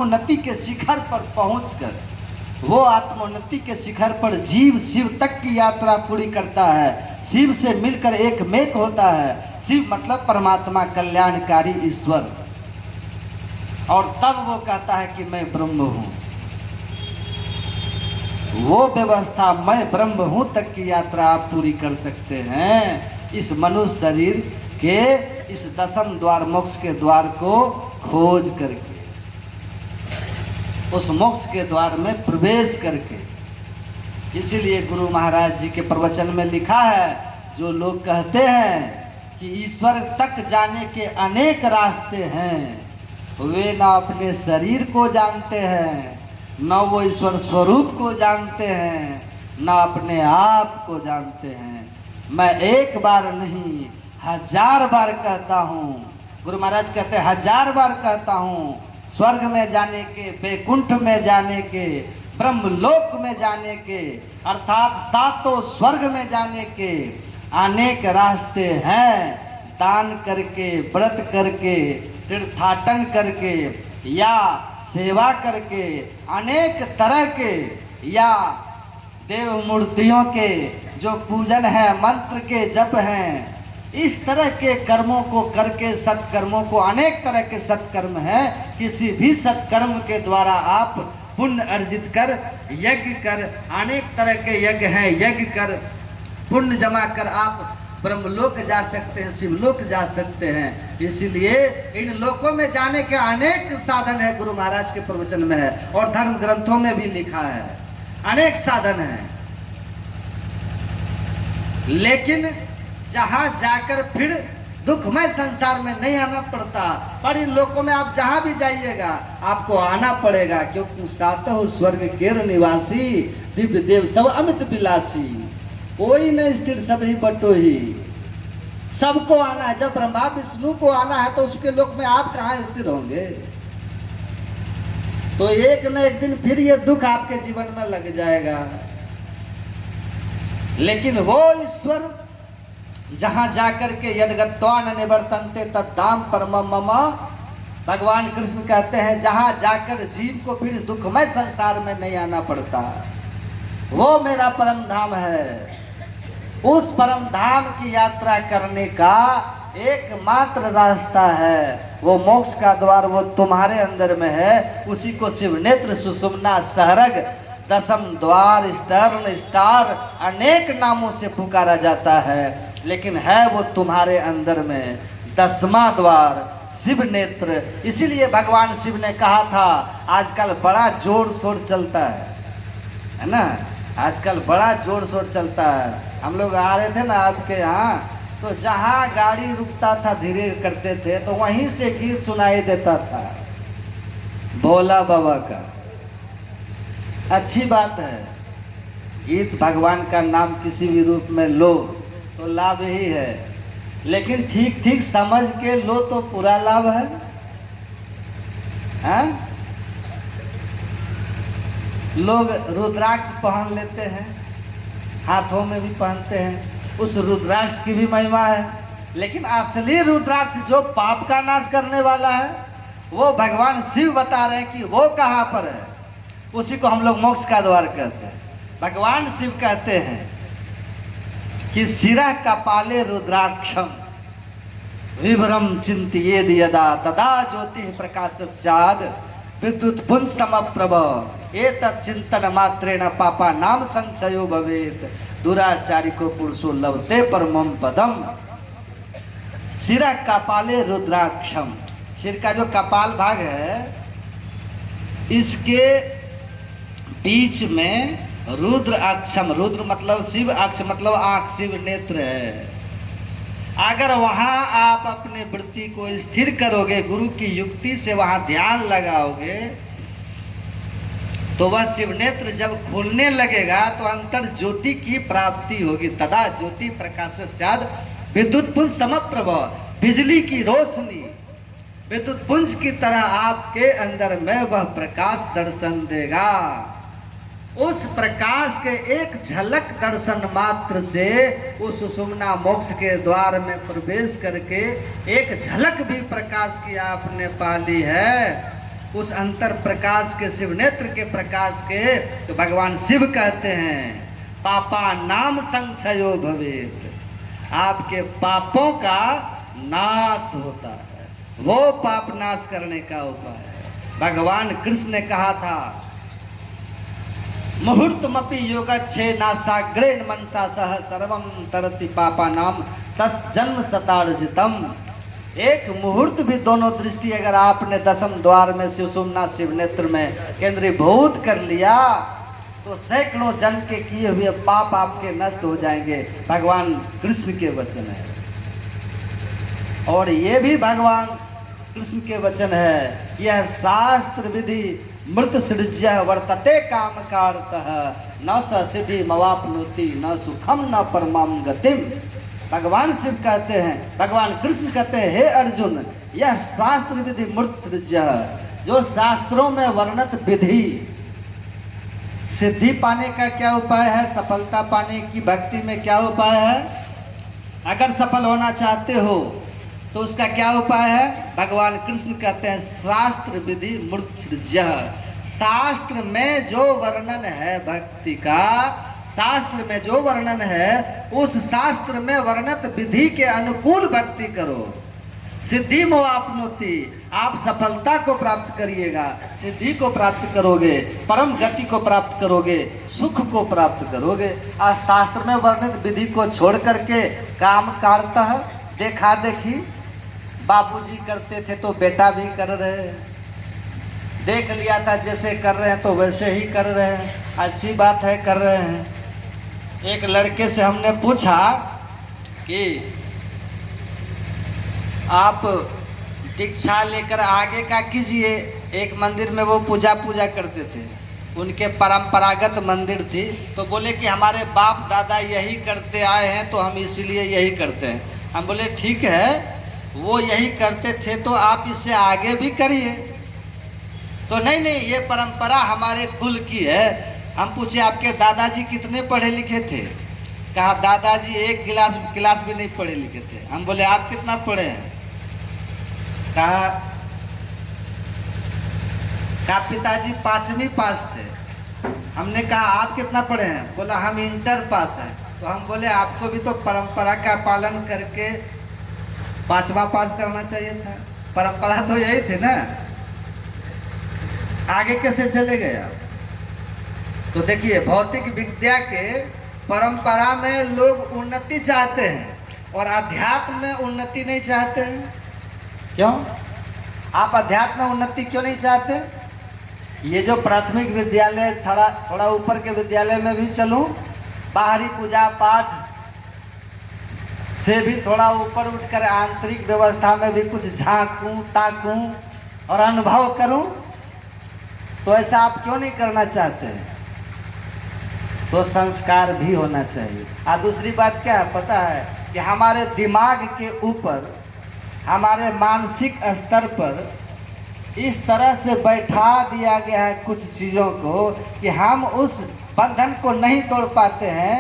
उन्नति के शिखर पर पहुंचकर, वो आत्मोन्नति के शिखर पर जीव शिव तक की यात्रा पूरी करता है, शिव से मिलकर एक मेक होता है। शिव मतलब परमात्मा, कल्याणकारी ईश्वर। और तब वो कहता है कि मैं ब्रह्म हूं। वो व्यवस्था मैं ब्रह्म हूं तक की यात्रा आप पूरी कर सकते हैं इस मनुष्य शरीर के इस दशम द्वार, मोक्ष के द्वार को खोज करके, उस मोक्ष के द्वार में प्रवेश करके। इसीलिए गुरु महाराज जी के प्रवचन में लिखा है, जो लोग कहते हैं कि ईश्वर तक जाने के अनेक रास्ते हैं, वे ना अपने शरीर को जानते हैं, न वो ईश्वर स्वरूप को जानते हैं, न अपने आप को जानते हैं। मैं एक बार नहीं 1000 बार कहता हूँ, गुरु महाराज कहते हैं 1000 बार कहता हूँ, स्वर्ग में जाने के, वैकुंठ में जाने के, ब्रह्मलोक में जाने के, अर्थात 7 स्वर्ग में जाने के अनेक रास्ते हैं। दान करके, व्रत करके, तीर्थाटन करके या सेवा करके, अनेक तरह के या देव मूर्तियों के जो पूजन है, मंत्र के जप हैं, इस तरह के कर्मों को करके, सत्कर्मों को, अनेक तरह के सत्कर्म हैं। किसी भी सत्कर्म के द्वारा आप पुण्य अर्जित कर, यज्ञ कर, अनेक तरह के यज्ञ हैं, यज्ञ कर पुण्य जमा कर आप ब्रह्मलोक जा सकते हैं, शिवलोक जा सकते हैं। इसीलिए इन लोकों में जाने के अनेक साधन है, गुरु महाराज के प्रवचन में है और धर्म ग्रंथों में भी लिखा है, अनेक साधन हैं। लेकिन जहां जाकर फिर दुखमय संसार में नहीं आना पड़ता, पर इन लोकों में आप जहां भी जाइएगा आपको आना पड़ेगा, क्योंकि 7 स्वर्ग के निवासी, दिव्य देव सब अमित विलासी, कोई नहीं स्थिर सभी बटोही। सबको आना है। जब ब्रह्मा विष्णु को आना है तो उसके लोक में आप कहाँ स्थिर होंगे? तो एक न एक दिन फिर ये दुख आपके जीवन में लग जाएगा। लेकिन वो ईश्वर जहां जाकर के यदगत्वा न निवर्तन्ते तद्धाम परमम मम, भगवान कृष्ण कहते हैं जहां जाकर जीव को फिर दुखमय संसार में नहीं आना पड़ता, वो मेरा परम धाम है। उस परम धाम की यात्रा करने का एकमात्र रास्ता है, वो मोक्ष का द्वार, वो तुम्हारे अंदर में है। उसी को शिव नेत्र, सुषुम्ना, सहरग, दशम द्वार, स्टर्न, स्टार, अनेक नामों से पुकारा जाता है, लेकिन है वो तुम्हारे अंदर में 10वां द्वार, शिव नेत्र। इसीलिए भगवान शिव ने कहा था, आजकल बड़ा जोर शोर चलता है ना, आजकल बड़ा जोर शोर चलता है। हम लोग आ रहे थे ना आपके यहाँ, तो जहाँ गाड़ी रुकता था धीरे करते थे, तो वहीं से गीत सुनाई देता था भोला बाबा का। अच्छी बात है, गीत भगवान का नाम किसी भी रूप में लो तो लाभ ही है, लेकिन ठीक ठीक समझ के लो तो पूरा लाभ है, हैं? लोग रुद्राक्ष पहन लेते हैं, हाथों में भी पहनते हैं, उस रुद्राक्ष की भी महिमा है, लेकिन असली रुद्राक्ष जो पाप का नाश करने वाला है, वो भगवान शिव बता रहे हैं कि वो कहाँ पर है। उसी को हम लोग मोक्ष का द्वार कहते हैं। भगवान शिव कहते हैं कि शिरः कपाले रुद्राक्षम विभ्रम चिंतयेद यदा तदा ज्योति प्रकाशस्याद विद्युत पुंज समप्रभ एतत् चिंतन मात्रेण पापा नाम संचयो भवेत दुराचारी को पुरुषो लभते परमं पदम। शिरः कपाले रुद्राक्षम, सिर का जो कपाल भाग है, इसके बीच में रुद्र अक्षम, रुद्र मतलब शिव, अक्ष मतलब आँख, शिव नेत्र है। अगर वहाँ आप अपने वृत्ति को स्थिर करोगे, गुरु की युक्ति से वहाँ ध्यान लगाओगे, तो वह शिव नेत्र जब खुलने लगेगा तो अंतर ज्योति की प्राप्ति होगी। तदा ज्योति प्रकाशस्याद विद्युत पुंज समप्रभ, बिजली की रोशनी विद्युत पुंज की तरह आपके अंदर में वह प्रकाश दर्शन देगा। उस प्रकाश के एक झलक दर्शन मात्र से उस सुषुम्ना मोक्ष के द्वार में प्रवेश करके एक झलक भी प्रकाश की आपने पा ली है, उस अंतर प्रकाश के, शिव नेत्र के प्रकाश के तो भगवान शिव कहते हैं पापा नाम संक्षयो भवेत, आपके पापों का नाश होता है, वो पाप नाश करने का उपाय है। भगवान कृष्ण ने कहा था मुहूर्तमपि योगच्छे नासाग्रेण मनसा सह सर्वम तरति पापा नाम तस् जन्म शतार्जितम। एक मुहूर्त भी दोनों दृष्टि अगर आपने दसम द्वार में शिव सोमनाथ शिव नेत्र में केंद्रीभूत कर लिया तो सैकड़ों जन्म के किए हुए पाप आपके नष्ट हो जाएंगे। भगवान कृष्ण के वचन है, और ये भी भगवान कृष्ण के वचन है, यह शास्त्र विधि मृत सृज्य वर्तते काम कारतः न स सिद्धि मवापनोति न सुखम न परमाम गतिम। भगवान शिव कहते हैं, भगवान कृष्ण कहते हैं, हे अर्जुन, यह शास्त्र विधि मृत सृज्य, जो शास्त्रों में वर्णित विधि, सिद्धि पाने का क्या उपाय है, सफलता पाने की भक्ति में क्या उपाय है, अगर सफल होना चाहते हो तो उसका क्या उपाय है। भगवान कृष्ण कहते हैं शास्त्र विधि मूर्त सृज्य, शास्त्र में जो वर्णन है भक्ति का, शास्त्र में जो वर्णन है उस शास्त्र में वर्णित विधि के अनुकूल भक्ति करो। सिद्धि मोआपनोति, आप सफलता को प्राप्त करिएगा, सिद्धि को प्राप्त करोगे, परम गति को प्राप्त करोगे, सुख को प्राप्त करोगे। आज शास्त्र में वर्णित विधि को छोड़ करके काम करता है, देखा देखी, बाबूजी करते थे तो बेटा भी कर रहे हैं, देख लिया था जैसे कर रहे हैं तो वैसे ही कर रहे हैं, अच्छी बात है कर रहे हैं। एक लड़के से हमने पूछा कि आप दीक्षा लेकर आगे का कीजिए। एक मंदिर में वो पूजा करते थे, उनके परंपरागत मंदिर थी, तो बोले कि हमारे बाप दादा यही करते आए हैं तो हम इसीलिए यही करते हैं। हम बोले ठीक है, वो यही करते थे तो आप इससे आगे भी करिए। तो नहीं नहीं, ये परंपरा हमारे कुल की है। हम पूछे आपके दादाजी कितने पढ़े लिखे थे, कहा दादाजी एक क्लास भी नहीं पढ़े लिखे थे। हम बोले आप कितना पढ़े हैं, कहा पिताजी 5वीं पास थे। हमने कहा आप कितना पढ़े हैं, बोला हम इंटर पास हैं। तो हम बोले आपको भी तो परंपरा का पालन करके 5वां पास करना चाहिए था, परंपरा तो यही थी ना, आगे कैसे चले गए आप। तो देखिए भौतिक विद्या के परंपरा में लोग उन्नति चाहते हैं और अध्यात्म में उन्नति नहीं चाहते हैं। क्यों? आप अध्यात्म में उन्नति क्यों नहीं चाहते? ये जो प्राथमिक विद्यालय, थोड़ा ऊपर के विद्यालय में भी चलूं, बाहरी पूजा पाठ से भी थोड़ा ऊपर उठकर आंतरिक व्यवस्था में भी कुछ झांकूं ताकूं और अनुभव करूं, तो ऐसा आप क्यों नहीं करना चाहते हैं? तो संस्कार भी होना चाहिए। और दूसरी बात क्या है पता है, कि हमारे दिमाग के ऊपर, हमारे मानसिक स्तर पर इस तरह से बैठा दिया गया है कुछ चीज़ों को कि हम उस बंधन को नहीं तोड़ पाते हैं,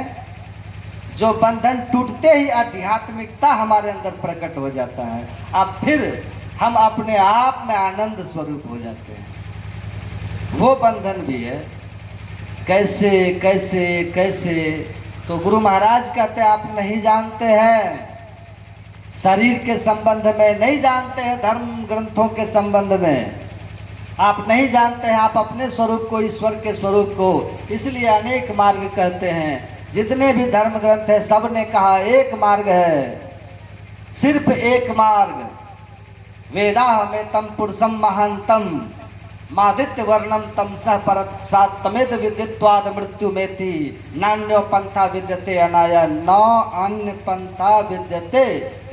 जो बंधन टूटते ही आध्यात्मिकता हमारे अंदर प्रकट हो जाता है। अब फिर हम अपने आप में आनंद स्वरूप हो जाते हैं। वो बंधन भी है। कैसे कैसे कैसे? तो गुरु महाराज कहते आप नहीं जानते हैं, शरीर के संबंध में नहीं जानते हैं, धर्म ग्रंथों के संबंध में आप नहीं जानते हैं, आप अपने स्वरूप को, ईश्वर के स्वरूप को। इसलिए अनेक मार्ग कहते हैं। जितने भी धर्म ग्रंथ है सब ने कहा एक मार्ग है, सिर्फ एक मार्ग। वेदा में तम पुरुषम महांतम मादित्य वर्णम तम सह परत सात तमेद विदित्वाद मृत्यु में थी नान्यो पंथा विद्यते अनाया। नौ अन्य पंथा विद्यते,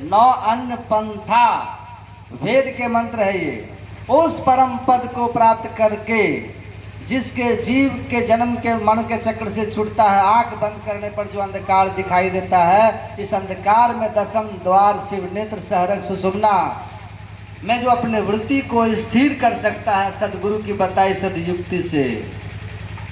नौ अन्य पंथा वेद के मंत्र है ये। उस परम पद को प्राप्त करके जिसके जीव के जन्म के मन के चक्र से छूटता है, आंख बंद करने पर जो अंधकार दिखाई देता है, इस अंधकार में दसम द्वार शिव नेत्र सहरक सुषुम्ना में जो अपने वृत्ति को स्थिर कर सकता है सदगुरु की बताई सदयुक्ति से।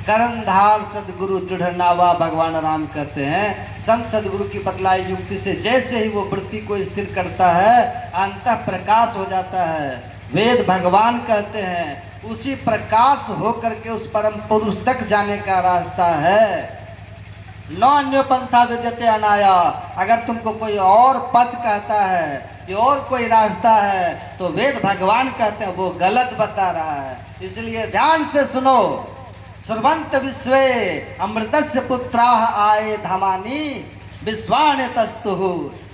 करंधार सदगुरु दृढ़ नावा, भगवान राम कहते हैं। संत सदगुरु की बतलाई युक्ति से जैसे ही वो वृत्ति को स्थिर करता है, अंतः प्रकाश हो जाता है। वेद भगवान कहते हैं उसी प्रकाश होकर के उस परम पुरुष तक जाने का रास्ता है। न अन्य पंथा विद्यते अनाया। अगर तुमको कोई और पथ कहता है कि और कोई रास्ता है तो वेद भगवान कहते हैं वो गलत बता रहा है। इसलिए ध्यान से सुनो। सर्वंत विश्वे अमृतस्य पुत्राः आए धामानि विश्वानि तस्तुः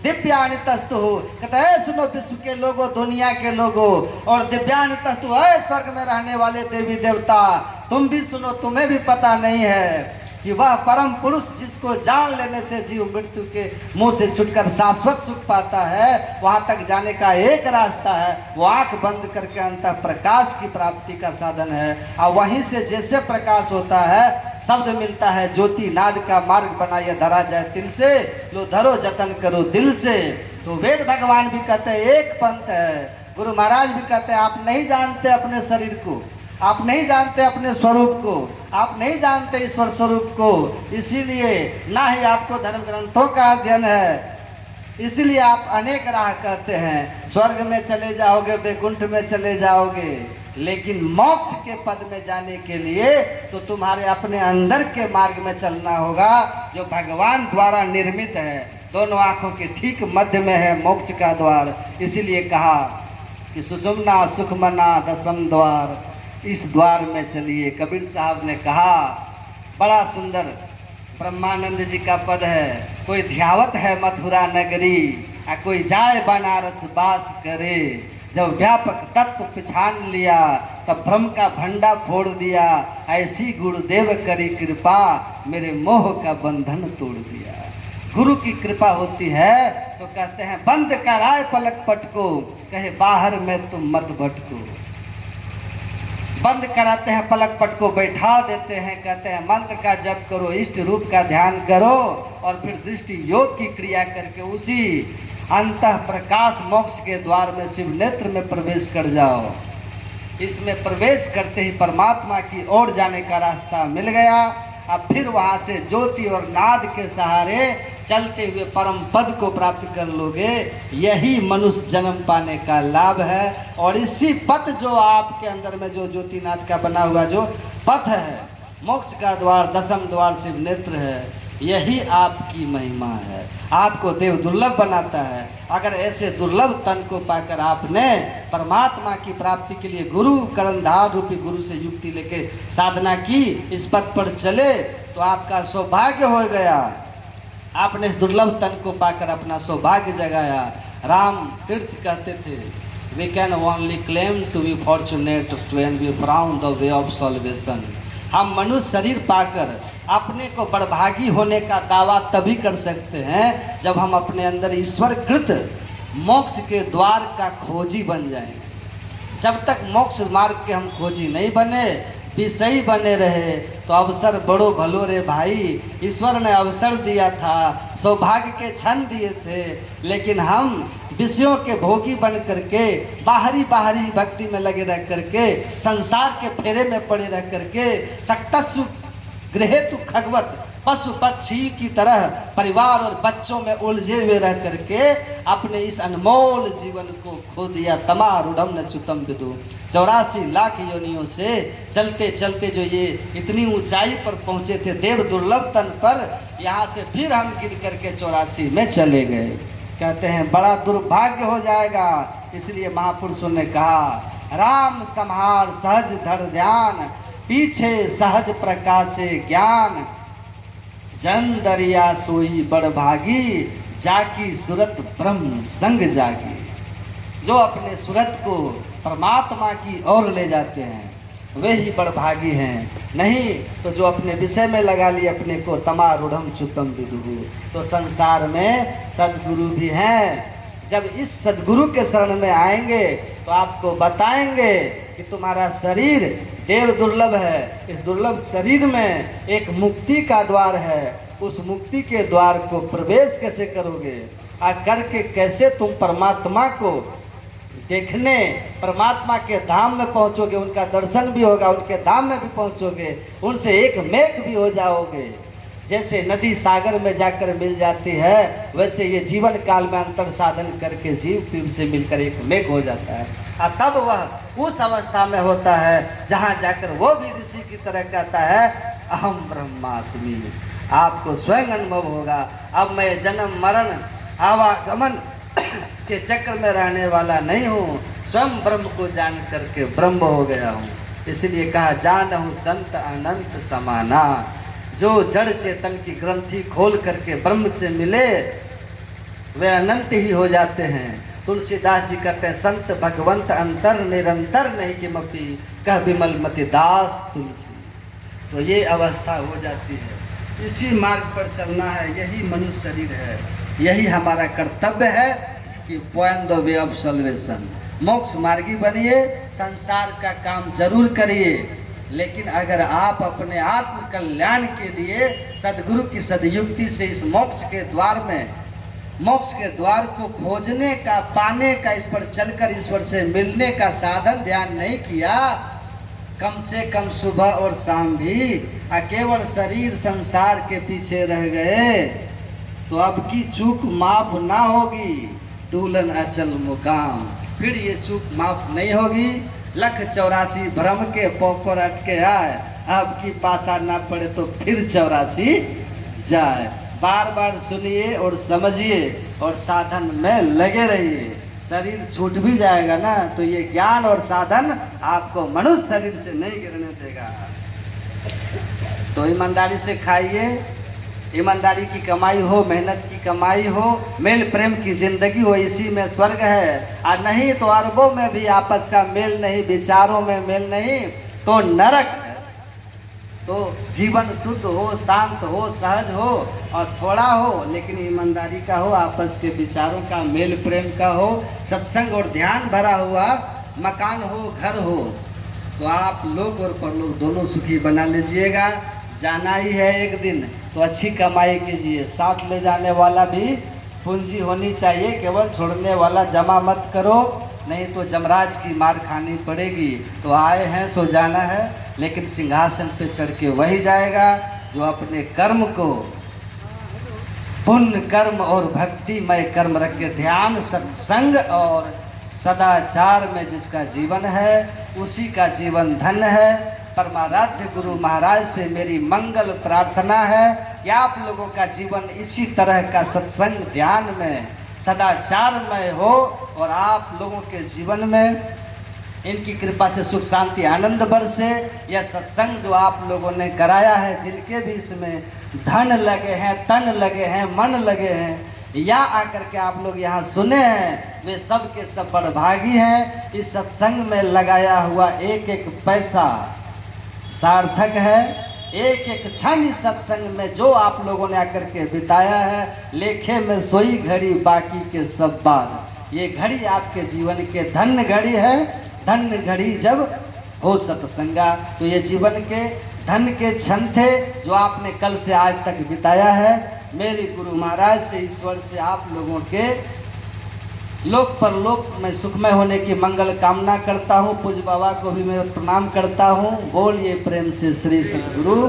दिव्यानि तस्तुः। कहते हैं सुनो विश्व के लोगों, दुनिया के लोगों, और दिव्यानि तस्तुः है स्वर्ग में रहने वाले देवी देवता, तुम भी सुनो। तुम्हें भी पता नहीं है कि वह परम पुरुष जिसको जान लेने से जीव मृत्यु के मुंह से छुटकर शाश्वत सुख पाता है, वहां तक जाने का एक रास्ता है, वो आंख बंद करके अंतः प्रकाश की प्राप्ति का साधन है। और वहीं से जैसे प्रकाश होता है, शब्द मिलता है, ज्योति नाद का मार्ग बनाइए धरा जाए तिल से, लो धरो जतन करो दिल से। तो वेद भगवान भी कहते हैं एक पंथ है। गुरु महाराज भी कहते हैं आप नहीं जानते अपने शरीर को, आप नहीं जानते अपने स्वरूप को, आप नहीं जानते ईश्वर स्वरूप को, इसीलिए ना ही आपको धर्म ग्रंथों का अध्ययन है, इसीलिए आप अनेक राह कहते हैं। स्वर्ग में चले जाओगे, वैकुंठ में चले जाओगे, लेकिन मोक्ष के पद में जाने के लिए तो तुम्हारे अपने अंदर के मार्ग में चलना होगा, जो भगवान द्वारा निर्मित है। दोनों आंखों के ठीक मध्य में है मोक्ष का द्वार। इसीलिए कहा कि सुषुम्ना सुखमना दसम द्वार, इस द्वार में चलिए। कबीर साहब ने कहा, बड़ा सुंदर ब्रह्मानंद जी का पद है, कोई ध्यावत है मथुरा नगरी, कोई जाए बनारस बास करे। जब व्यापक तत्व पहचान लिया, तब भ्रम का भंडा फोड़ दिया, ऐसी गुरुदेव करी कृपा, मेरे मोह का बंधन तोड़ दिया। गुरु की कृपा होती है तो कहते हैं बंद कराए पलक पटको, कहे बाहर में तुम मत भटको। बंद कराते हैं पलक पट को, बैठा देते हैं, कहते हैं मंत्र का जप करो, इष्ट रूप का ध्यान करो, और फिर दृष्टि योग की क्रिया करके उसी अंतः प्रकाश मोक्ष के द्वार में शिव नेत्र में प्रवेश कर जाओ। इसमें प्रवेश करते ही परमात्मा की ओर जाने का रास्ता मिल गया। अब फिर वहाँ से ज्योति और नाद के सहारे चलते हुए परम पद को प्राप्त कर लोगे। यही मनुष्य जन्म पाने का लाभ है। और इसी पथ जो आपके अंदर में जो ज्योतिनाथ का बना हुआ जो पथ है, मोक्ष का द्वार, दसम द्वार शिव नेत्र है, यही आपकी महिमा है। आपको देव दुर्लभ बनाता है। अगर ऐसे दुर्लभ तन को पाकर आपने परमात्मा की प्राप्ति के लिए गुरु करंधार रूपी गुरु से युक्ति लेके साधना की, इस पथ पर चले, तो आपका सौभाग्य हो गया। आपने इस दुर्लभ तन को पाकर अपना सौभाग्य जगाया। राम तीर्थ कहते थे, we can only claim to be fortunate when we found the way of salvation. हम मनुष्य शरीर पाकर अपने को बड़भागी होने का दावा तभी कर सकते हैं जब हम अपने अंदर ईश्वर कृत मोक्ष के द्वार का खोजी बन जाएंगे। जब तक मोक्ष मार्ग के हम खोजी नहीं बने, विषयी बने रहे, तो अवसर बड़ो भलो रे भाई। ईश्वर ने अवसर दिया था, सौभाग्य के क्षण दिए थे, लेकिन हम विषयों के भोगी बन करके बाहरी भक्ति में लगे रह करके, संसार के फेरे में पड़े रह करके, सक्तस्सु गृहेतु खगवत पशु पक्षी की तरह परिवार और बच्चों में उलझे हुए रह करके अपने इस अनमोल जीवन को खो दिया। तमारूढ़म न च्युतम विदु। 84 लाख योनियों से चलते चलते जो ये इतनी ऊंचाई पर पहुंचे थे देव दुर्लभ तन पर, यहाँ से फिर हम गिर करके 84 में चले गए। कहते हैं बड़ा दुर्भाग्य हो जाएगा। इसलिए महापुरुषों ने कहा, राम संहार सहज धर ध्यान, पीछे सहज प्रकाशे ज्ञान, जन दरिया सोई बड़ भागी, जाकी सूरत ब्रह्म संग जागी। जो अपने सूरत को परमात्मा की ओर ले जाते हैं वे ही बड़भागी हैं। नहीं तो जो अपने विषय में लगा लिए अपने को, तमारूढ़म च्युतम विदुः। तो संसार में सद्गुरु भी हैं। जब इस सद्गुरु के शरण में आएंगे तो आपको बताएंगे कि तुम्हारा शरीर देव दुर्लभ है, इस दुर्लभ शरीर में एक मुक्ति का द्वार है। उस मुक्ति के द्वार को प्रवेश कैसे करोगे, करके कैसे तुम परमात्मा को देखने, परमात्मा के धाम में पहुंचोगे, उनका दर्शन भी होगा, उनके धाम में भी पहुंचोगे, उनसे एक मेघ भी हो जाओगे। जैसे नदी सागर में जाकर मिल जाती है, वैसे ये जीवन काल में अंतर साधन करके जीव पीव से मिलकर एक मेघ हो जाता है। और तब वह उस अवस्था में होता है जहाँ जाकर वो भी ऋषि की तरह कहता है अहम ब्रह्मास्मि। आपको स्वयं अनुभव होगा अब मैं जन्म मरण आवागमन के चक्र में रहने वाला नहीं हूँ, स्वयं ब्रह्म को जान करके ब्रह्म हो गया हूँ। इसलिए कहा जानहु संत अनंत समाना। जो जड़ चेतन की ग्रंथि खोल करके ब्रह्म से मिले वे अनंत ही हो जाते हैं। तुलसीदास जी कहते हैं संत भगवंत अंतर निरंतर नहीं किमपि कह विमल मति दास तुलसी। तो ये अवस्था हो जाती है। इसी मार्ग पर चलना है, यही मनुष्य शरीर है, यही हमारा कर्तव्य है कि point the way of salvation, मोक्ष मार्गी बनिए, संसार का काम जरूर करिए, लेकिन अगर आप अपने आत्म कल्याण के लिए सदगुरु की सदयुक्ति से इस मोक्ष के द्वार में, मोक्ष के द्वार को खोजने का, पाने का, इस पर चलकर ईश्वर से मिलने का साधन ध्यान नहीं किया, कम से कम सुबह और शाम भी केवल शरीर संसार के पीछे रह गए तो अब की चूक माफ ना होगी, दुल्हन अचल मुकाम। फिर ये चूक माफ नहीं होगी। 184 भ्रम के पोपर अटके आए, अब की पासा ना पड़े तो फिर 84 जाए। बार बार सुनिए और समझिए और साधन में लगे रहिए। शरीर छूट भी जाएगा ना तो ये ज्ञान और साधन आपको मनुष्य शरीर से नहीं गिरने देगा। तो ईमानदारी से खाइए, ईमानदारी की कमाई हो, मेहनत की कमाई हो, मेल प्रेम की जिंदगी हो, इसी में स्वर्ग है। और नहीं तो अरबों में भी आपस का मेल नहीं, विचारों में मेल नहीं तो नरक है। तो जीवन शुद्ध हो, शांत हो, सहज हो और थोड़ा हो लेकिन ईमानदारी का हो, आपस के विचारों का, मेल प्रेम का हो, सत्संग और ध्यान भरा हुआ मकान हो, घर हो, तो आप लोग और परलोक दोनों सुखी बना लीजिएगा। जाना ही है एक दिन तो अच्छी कमाई कीजिए, साथ ले जाने वाला भी पूंजी होनी चाहिए, केवल छोड़ने वाला जमा मत करो, नहीं तो जमराज की मार खानी पड़ेगी। तो आए हैं सो जाना है, लेकिन सिंहासन पे चढ़ के वही जाएगा जो अपने कर्म को पुण्य कर्म और भक्तिमय कर्म रख के ध्यान, सत्संग और सदाचार में जिसका जीवन है उसी का जीवन धन्य है। परमाराध्य गुरु महाराज से मेरी मंगल प्रार्थना है कि आप लोगों का जीवन इसी तरह का सत्संग ध्यान में सदाचारमय हो और आप लोगों के जीवन में इनकी कृपा से सुख शांति आनंद बरसे। यह सत्संग जो आप लोगों ने कराया है, जिनके भी इसमें धन लगे हैं, तन लगे हैं, मन लगे हैं, या आकर के आप लोग यहाँ सुने हैं, वे सब के सब बड़भागी हैं। इस सत्संग में लगाया हुआ एक एक पैसा सार्थक है। एक एक क्षण इस सत्संग में जो आप लोगों ने आकर के बिताया है, लेखे में सोई घड़ी बाकी के सब बार। ये घड़ी आपके जीवन के धन्य घड़ी है। धन्य घड़ी जब हो सत्संगा, तो ये जीवन के धन के क्षण थे जो आपने कल से आज तक बिताया है। मेरी गुरु महाराज से, ईश्वर से आप लोगों के लोक परलोक में सुखमय होने की मंगल कामना करता हूँ। पूज्य बाबा को भी मैं प्रणाम करता हूँ। बोलिए प्रेम से श्री सद्गुरु।